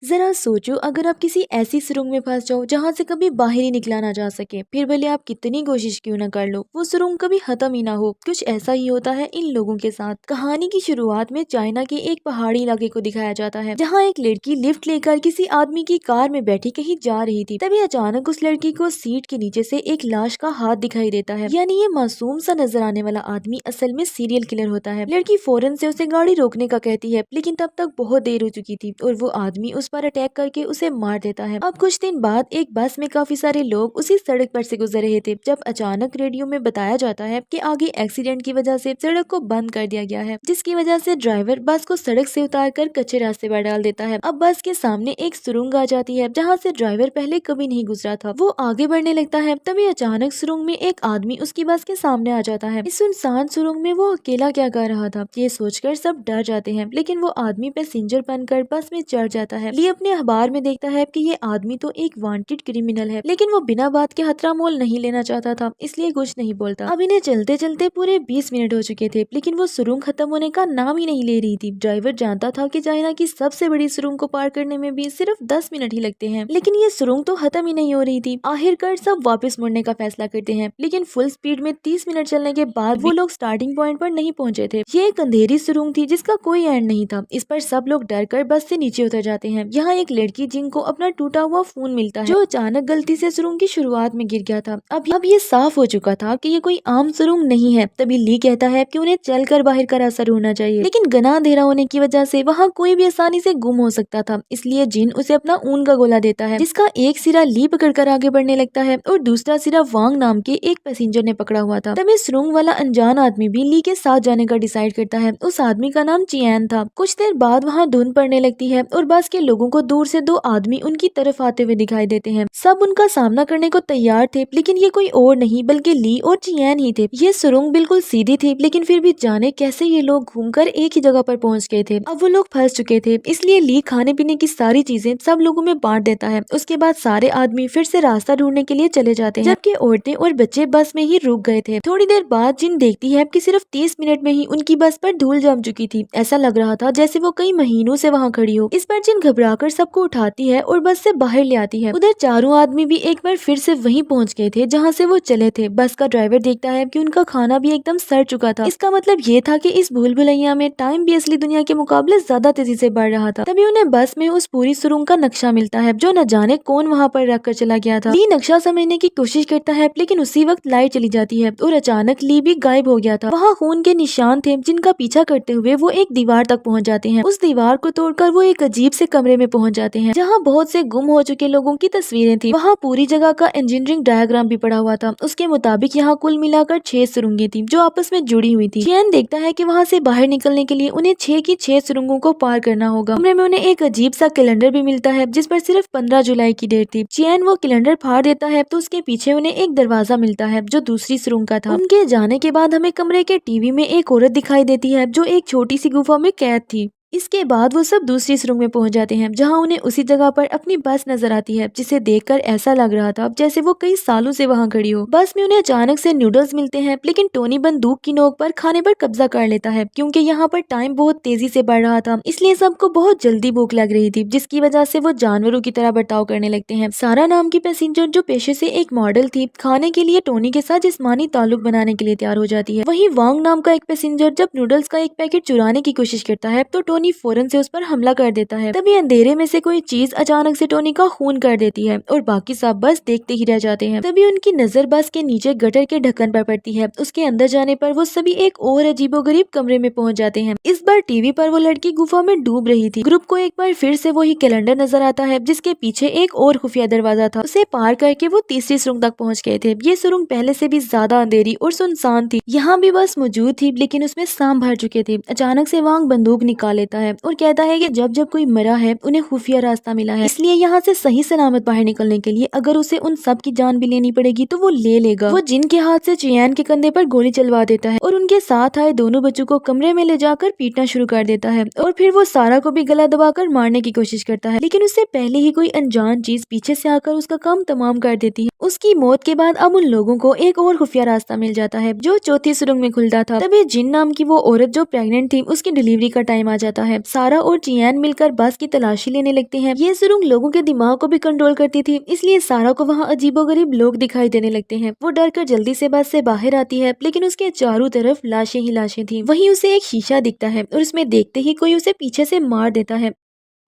जरा सोचो, अगर आप किसी ऐसी सुरंग में फंस जाओ जहाँ से कभी बाहर ही निकला ना जा सके, फिर भले आप कितनी कोशिश क्यों ना कर लो, वो सुरंग कभी खत्म ही ना हो। कुछ ऐसा ही होता है इन लोगों के साथ। कहानी की शुरुआत में चाइना के एक पहाड़ी इलाके को दिखाया जाता है, जहाँ एक लड़की लिफ्ट लेकर किसी आदमी की कार में बैठी कहीं जा रही थी। तभी अचानक उस लड़की को सीट के नीचे से एक लाश का हाथ दिखाई देता है। यानी ये मासूम सा नजर आने वाला आदमी असल में सीरियल किलर होता है। लड़की फौरन से उसे गाड़ी रोकने का कहती है, लेकिन तब तक बहुत देर हो चुकी थी और वो आदमी उस पर अटैक करके उसे मार देता है। अब कुछ दिन बाद एक बस में काफी सारे लोग उसी सड़क पर से गुजर रहे थे, जब अचानक रेडियो में बताया जाता है कि आगे एक्सीडेंट की वजह से सड़क को बंद कर दिया गया है, जिसकी वजह से ड्राइवर बस को सड़क से उतारकर कच्चे रास्ते पर डाल देता है। अब बस के सामने एक सुरंग आ जाती है, जहाँ से ड्राइवर पहले कभी नहीं गुजरा था। वो आगे बढ़ने लगता है, तभी अचानक सुरंग में एक आदमी उसकी बस के सामने आ जाता है। इस सुनसान सुरंग में वो अकेला क्या कर रहा था, ये सोचकर सब डर जाते हैं, लेकिन वो आदमी पैसेंजर बनकर बस में चढ़ जाता है। ली अपने अखबार में देखता है कि ये आदमी तो एक वांटेड क्रिमिनल है, लेकिन वो बिना बात के खतरा मोल नहीं लेना चाहता था, इसलिए कुछ नहीं बोलता। अब इन्हें चलते चलते पूरे 20 मिनट हो चुके थे, लेकिन वो सुरंग खत्म होने का नाम ही नहीं ले रही थी। ड्राइवर जानता था कि चाइना की सबसे बड़ी सुरंग को पार करने में भी सिर्फ 10 मिनट ही लगते हैं, लेकिन ये सुरंग तो खत्म ही नहीं हो रही थी। आखिरकार सब वापस मुड़ने का फैसला करते हैं, लेकिन फुल स्पीड में 30 मिनट चलने के बाद वो लोग स्टार्टिंग पॉइंट पर नहीं पहुंचे थे। ये एक अंधेरी सुरंग थी जिसका कोई एंड नहीं था। इस पर सब लोग डर कर बस से नीचे उतर जाते हैं। यहाँ एक लड़की जिनको अपना टूटा हुआ फोन मिलता है, जो अचानक गलती से सुरंग की शुरुआत में गिर गया था। अब ये साफ हो चुका था कि ये कोई आम सुरंग नहीं है। तभी ली कहता है कि उन्हें चलकर बाहर का रास्ता ढूंढना चाहिए, लेकिन घना अंधेरा होने की वजह से वहाँ कोई भी आसानी से गुम हो सकता था। इसलिए जिन उसे अपना ऊन का गोला देता है, जिसका एक सिरा ली पकड़कर आगे बढ़ने लगता है और दूसरा सिरा वांग नाम के एक पैसेंजर ने पकड़ा हुआ था। तभी सुरंग वाला अनजान आदमी भी ली के साथ जाने का डिसाइड करता है। उस आदमी का नाम चियान था। कुछ देर बाद वहाँ धुंध पड़ने लगती है और बस के लोगों को दूर से दो आदमी उनकी तरफ आते हुए दिखाई देते हैं। सब उनका सामना करने को तैयार थे, लेकिन ये कोई और नहीं बल्कि ली और चियान ही थे। ये सुरंग बिल्कुल सीधी थी, लेकिन फिर भी जाने कैसे ये लोग घूमकर एक ही जगह पर पहुंच गए थे। अब वो लोग फंस चुके थे, इसलिए ली खाने पीने की सारी चीजें सब लोगों में बांट देता है। उसके बाद सारे आदमी फिर से रास्ता ढूंढने के लिए चले जाते हैं, जबकि औरतें और बच्चे बस में ही रुक गए थे। थोड़ी देर बाद जिन देखती है कि सिर्फ 30 मिनट में ही उनकी बस पर धूल जम चुकी थी। ऐसा लग रहा था जैसे वो कई महीनों से वहाँ खड़ी हो। इस पर जिन घबराकर सबको उठाती है और बस से बाहर ले आती है। उधर चारों आदमी भी एक बार फिर से वहीं पहुँच गए थे जहाँ से वो चले थे। बस का ड्राइवर देखता है कि उनका खाना भी एकदम सड़ चुका था। इसका मतलब ये था कि इस भूल भुलैया में टाइम भी असली दुनिया के मुकाबले ज्यादा तेजी से बढ़ रहा था। तभी उन्हें बस में उस पूरी सुरंग का नक्शा मिलता है, जो न जाने कौन वहाँ पर रख कर चला गया था। ली नक्शा समझने की कोशिश करता है, लेकिन उसी वक्त लाइट चली जाती है और अचानक ली भी गायब हो गया था। वहाँ खून के निशान थे, जिनका पीछा करते हुए वो एक दीवार तक पहुँच जाते हैं। उस दीवार को तोड़कर वो एक अजीब से कमरे में पहुँच जाते हैं, जहाँ बहुत से गुम हो चुके लोगों की तस्वीरें थी। वहाँ पूरी जगह का इंजीनियरिंग डायग्राम भी पड़ा हुआ था। उसके मुताबिक यहाँ कुल मिलाकर 6 सुरंगें थी, जो आपस में जुड़ी हुई थी। चैन देखता है कि वहाँ से बाहर निकलने के लिए उन्हें 6 की 6 सुरंगों को पार करना होगा। कमरे में उन्हें एक अजीब सा कैलेंडर भी मिलता है, जिस पर सिर्फ 15 जुलाई की डेट थी। चैन वो कैलेंडर फाड़ देता है तो उसके पीछे उन्हें एक दरवाजा मिलता है, जो दूसरी सुरंग का था। उनके जाने के बाद हमें कमरे के टीवी में एक औरत दिखाई देती है, जो एक छोटी सी गुफा में कैद थी। इसके बाद वो सब दूसरी सुरंग में पहुंच जाते हैं, जहां उन्हें उसी जगह पर अपनी बस नजर आती है, जिसे देखकर ऐसा लग रहा था जैसे वो कई सालों से वहां खड़ी हो। बस में उन्हें अचानक से नूडल्स मिलते हैं, लेकिन टोनी बंदूक की नोक पर खाने पर कब्जा कर लेता है, क्योंकि यहाँ पर टाइम बहुत तेजी से बढ़ रहा था। इसलिए सबको बहुत जल्दी भूख लग रही थी, जिसकी वजह से वो जानवरों की तरह बर्ताव करने लगते हैं। सारा नाम की पैसेंजर, जो पेशे से एक मॉडल थी, खाने के लिए टोनी के साथ जिस्मानी ताल्लुक बनाने के लिए तैयार हो जाती है। वहीं वांग नाम का एक पैसेंजर जब नूडल्स का एक पैकेट चुराने की कोशिश करता है, तो टोनी फौरन से उस पर हमला कर देता है। तभी अंधेरे में से कोई चीज अचानक से टोनी का खून कर देती है और बाकी सब बस देखते ही रह जाते हैं। तभी उनकी नजर बस के नीचे गटर के ढक्कन पर पड़ती है। उसके अंदर जाने पर वो सभी एक और अजीबोगरीब कमरे में पहुंच जाते हैं। इस बार टीवी पर वो लड़की गुफा में डूब रही थी। ग्रुप को एक बार फिर से वही कैलेंडर नजर आता है, जिसके पीछे एक और खुफिया दरवाजा था। उसे पार करके वो तीसरी सुरंग तक पहुँच गए थे। ये सुरंग पहले से भी ज्यादा अंधेरी और सुनसान थी। यहाँ भी बस मौजूद थी, लेकिन उसमें सांप भर चुके थे। अचानक से वांग बंदूक निकाल लेता है और कहता है कि जब जब कोई मरा है उन्हें खुफिया रास्ता मिला है, इसलिए यहाँ से सही सलामत बाहर निकलने के लिए अगर उसे उन सब की जान भी लेनी पड़ेगी तो वो ले लेगा। वो जिन के हाथ से चियान के कंधे पर गोली चलवा देता है और उनके साथ आए दोनों बच्चों को कमरे में ले जाकर पीटना शुरू कर देता है और फिर वो सारा को भी गला दबाकर मारने की कोशिश करता है, लेकिन उससे पहले ही कोई अनजान चीज पीछे से आकर उसका काम तमाम कर देती है। उसकी मौत के बाद अब उन लोगों को एक और खुफिया रास्ता मिल जाता है, जो चौथी सुरंग में खुलता था। तभी जिन नाम की वो औरत जो प्रेग्नेंट थी, उसकी डिलीवरी का टाइम आ जाता जाता है। सारा और चियान मिलकर बस की तलाशी लेने लगते हैं। ये सुरंग लोगों के दिमाग को भी कंट्रोल करती थी, इसलिए सारा को वहाँ अजीबोगरीब लोग दिखाई देने लगते हैं। वो डर कर जल्दी से बस से बाहर आती है, लेकिन उसके चारों तरफ लाशें ही लाशें थी। वहीं उसे एक शीशा दिखता है और उसमें देखते ही कोई उसे पीछे से मार देता है।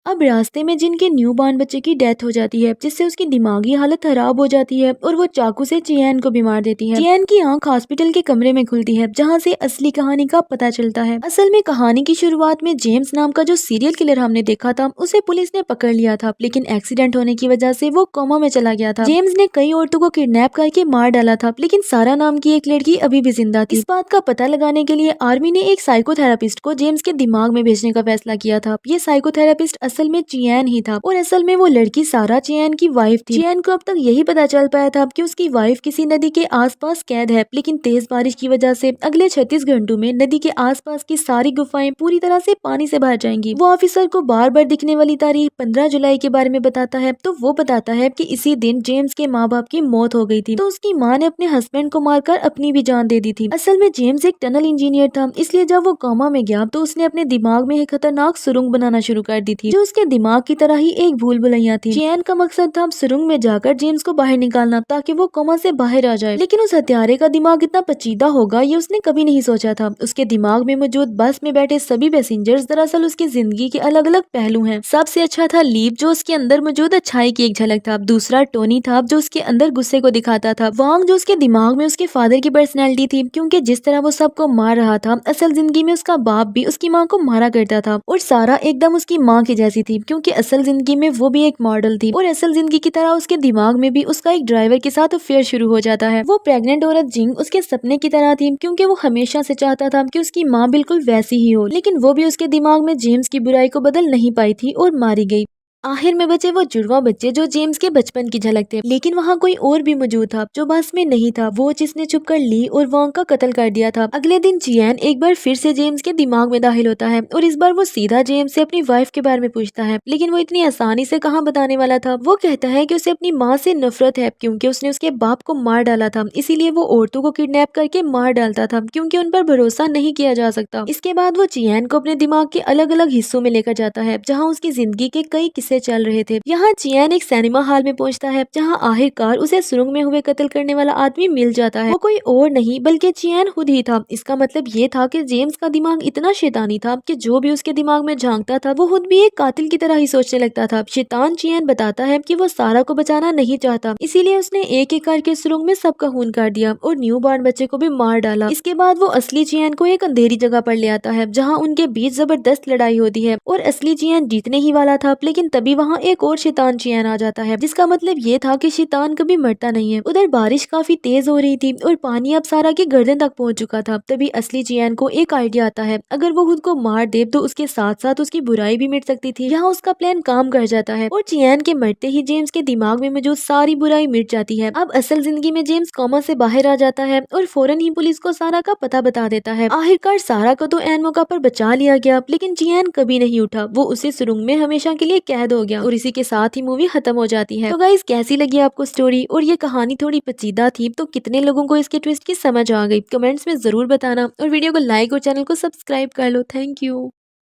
अब रास्ते में जिनके न्यू बॉर्न बच्चे की डेथ हो जाती है, जिससे उसकी दिमागी हालत खराब हो जाती है और वो चाकू से चियान को भी मार देती है। चियान की आंख हॉस्पिटल के कमरे में खुलती है, जहाँ से असली कहानी का पता चलता है। असल में कहानी की शुरुआत में जेम्स नाम का जो सीरियल किलर हमने देखा था, उसे पुलिस ने पकड़ लिया था, लेकिन एक्सीडेंट होने की वजह से वो कोमा में चला गया था। जेम्स ने कई औरतों को किडनैप करके मार डाला था, लेकिन सारा नाम की एक लड़की अभी भी जिंदा थी। इस बात का पता लगाने के लिए आर्मी ने एक साइकोथेरापिस्ट को जेम्स के दिमाग में भेजने का फैसला किया था। ये साइकोथेरापिस्ट असल में चियान ही था और असल में वो लड़की सारा चियान की वाइफ थी। चियान को अब तक यही पता चल पाया था कि उसकी वाइफ किसी नदी के आसपास कैद है, लेकिन तेज बारिश की वजह से अगले 36 घंटों में नदी के आसपास की सारी गुफाएं पूरी तरह से पानी से भर जाएंगी। वो ऑफिसर को बार बार दिखने वाली तारीख 15 जुलाई के बारे में बताता है, तो वो बताता है कि इसी दिन जेम्स के माँ बाप की मौत हो गई थी, तो उसकी माँ ने अपने हस्बैंड को मारकर अपनी भी जान दे दी थी। असल में जेम्स एक टनल इंजीनियर था, इसलिए जब वो कोमा में गया तो उसने अपने दिमाग में एक खतरनाक सुरंग बनाना शुरू कर दी थी, जो उसके दिमाग की तरह ही एक भूल भुलैया थी। चियान का मकसद था सुरंग में जाकर जेम्स को बाहर निकालना, ताकि वो कोमा से बाहर आ जाए, लेकिन उस हत्यारे का दिमाग इतना पेचीदा होगा ये उसने कभी नहीं सोचा था। उसके दिमाग में मौजूद बस में बैठे सभी पैसेंजर्स दरअसल उसकी जिंदगी के अलग अलग पहलू हैं। सबसे अच्छा था लीव, जो उसके अंदर मौजूद अच्छाई की एक झलक था। दूसरा टोनी था, जो उसके अंदर गुस्से को दिखाता था। वांग, जो उसके दिमाग में उसके फादर की पर्सनैलिटी थी, क्योंकि जिस तरह वो सबको मार रहा था, असल जिंदगी में उसका बाप भी उसकी माँ को मारा करता था। और सारा एकदम उसकी माँ की जैसी थी, क्योंकि असल जिंदगी में वो भी एक मॉडल थी और असल जिंदगी की तरह उसके दिमाग में भी उसका एक ड्राइवर के साथ अफेयर शुरू हो जाता है। वो प्रेग्नेंट औरत जिंग उसके सपने की तरह थी, क्योंकि वो हमेशा से चाहता था कि उसकी माँ बिल्कुल वैसी ही हो, लेकिन वो भी उसके दिमाग में जेम्स की बुराई को बदल नहीं पाई थी और मारी गई। आखिर में बचे वो जुड़वा बच्चे जो जेम्स के बचपन की झलक थे, लेकिन वहाँ कोई और भी मौजूद था जो बस में नहीं था, वो जिसने छुपकर ली और वांग का कत्ल कर दिया था। अगले दिन चियान एक बार फिर से जेम्स के दिमाग में दाखिल होता है और इस बार वो सीधा जेम्स से अपनी वाइफ के बारे में पूछता है, लेकिन वो इतनी आसानी से कहाँ बताने वाला था। वो कहता है कि उसे अपनी माँ से नफरत है, क्योंकि उसने उसके बाप को मार डाला था, इसीलिए वो औरतों को किडनैप करके मार डालता था, क्योंकि उन पर भरोसा नहीं किया जा सकता। इसके बाद वो चियान को अपने दिमाग के अलग अलग हिस्सों में लेकर जाता है, जहाँ उसकी जिंदगी के कई किस्से चल रहे थे। यहाँ चियान एक सिनेमा हॉल में पहुंचता है, जहाँ आखिरकार उसे सुरंग में हुए कत्ल करने वाला आदमी मिल जाता है। वो कोई और नहीं बल्कि चियान खुद ही था। इसका मतलब ये था कि जेम्स का दिमाग इतना शैतानी था कि जो भी उसके दिमाग में झांकता था वो खुद भी एक कातिल की तरह ही सोचने लगता था। शैतान चियान बताता है कि वो सारा को बचाना नहीं चाहता, इसीलिए उसने एक एक करके सुरंग में सबका खून कर दिया और न्यू बॉर्न बच्चे को भी मार डाला। इसके बाद वो असली चियान को एक अंधेरी जगह पर ले आता है, जहाँ उनके बीच जबरदस्त लड़ाई होती है और असली चियान जीतने ही वाला था, लेकिन तभी वहाँ एक और शैतान चियान आ जाता है, जिसका मतलब ये था कि शैतान कभी मरता नहीं है। उधर बारिश काफी तेज हो रही थी और पानी अब सारा की गर्दन तक पहुंच चुका था। तभी असली चियान को एक आइडिया आता है, अगर वो खुद को मार दे तो उसके साथ साथ उसकी बुराई भी मिट सकती थी। यहाँ उसका प्लान काम कर जाता है और चियान के मरते ही जेम्स के दिमाग में मौजूद सारी बुराई मिट जाती है। अब असल जिंदगी में जेम्स कोमा से बाहर आ जाता है और फौरन ही पुलिस को सारा का पता बता देता है। आखिरकार सारा को तो ऐन मौका पर बचा लिया गया, लेकिन चियान कभी नहीं उठा। वो उसी सुरंग में हमेशा के लिए कैद हो गया और इसी के साथ ही मूवी खत्म हो जाती है। तो गाइस, कैसी लगी आपको स्टोरी और ये कहानी थोड़ी पेचीदा थी, तो कितने लोगों को इसके ट्विस्ट की समझ आ गई कमेंट्स में जरूर बताना और वीडियो को लाइक और चैनल को सब्सक्राइब कर लो। Thank you.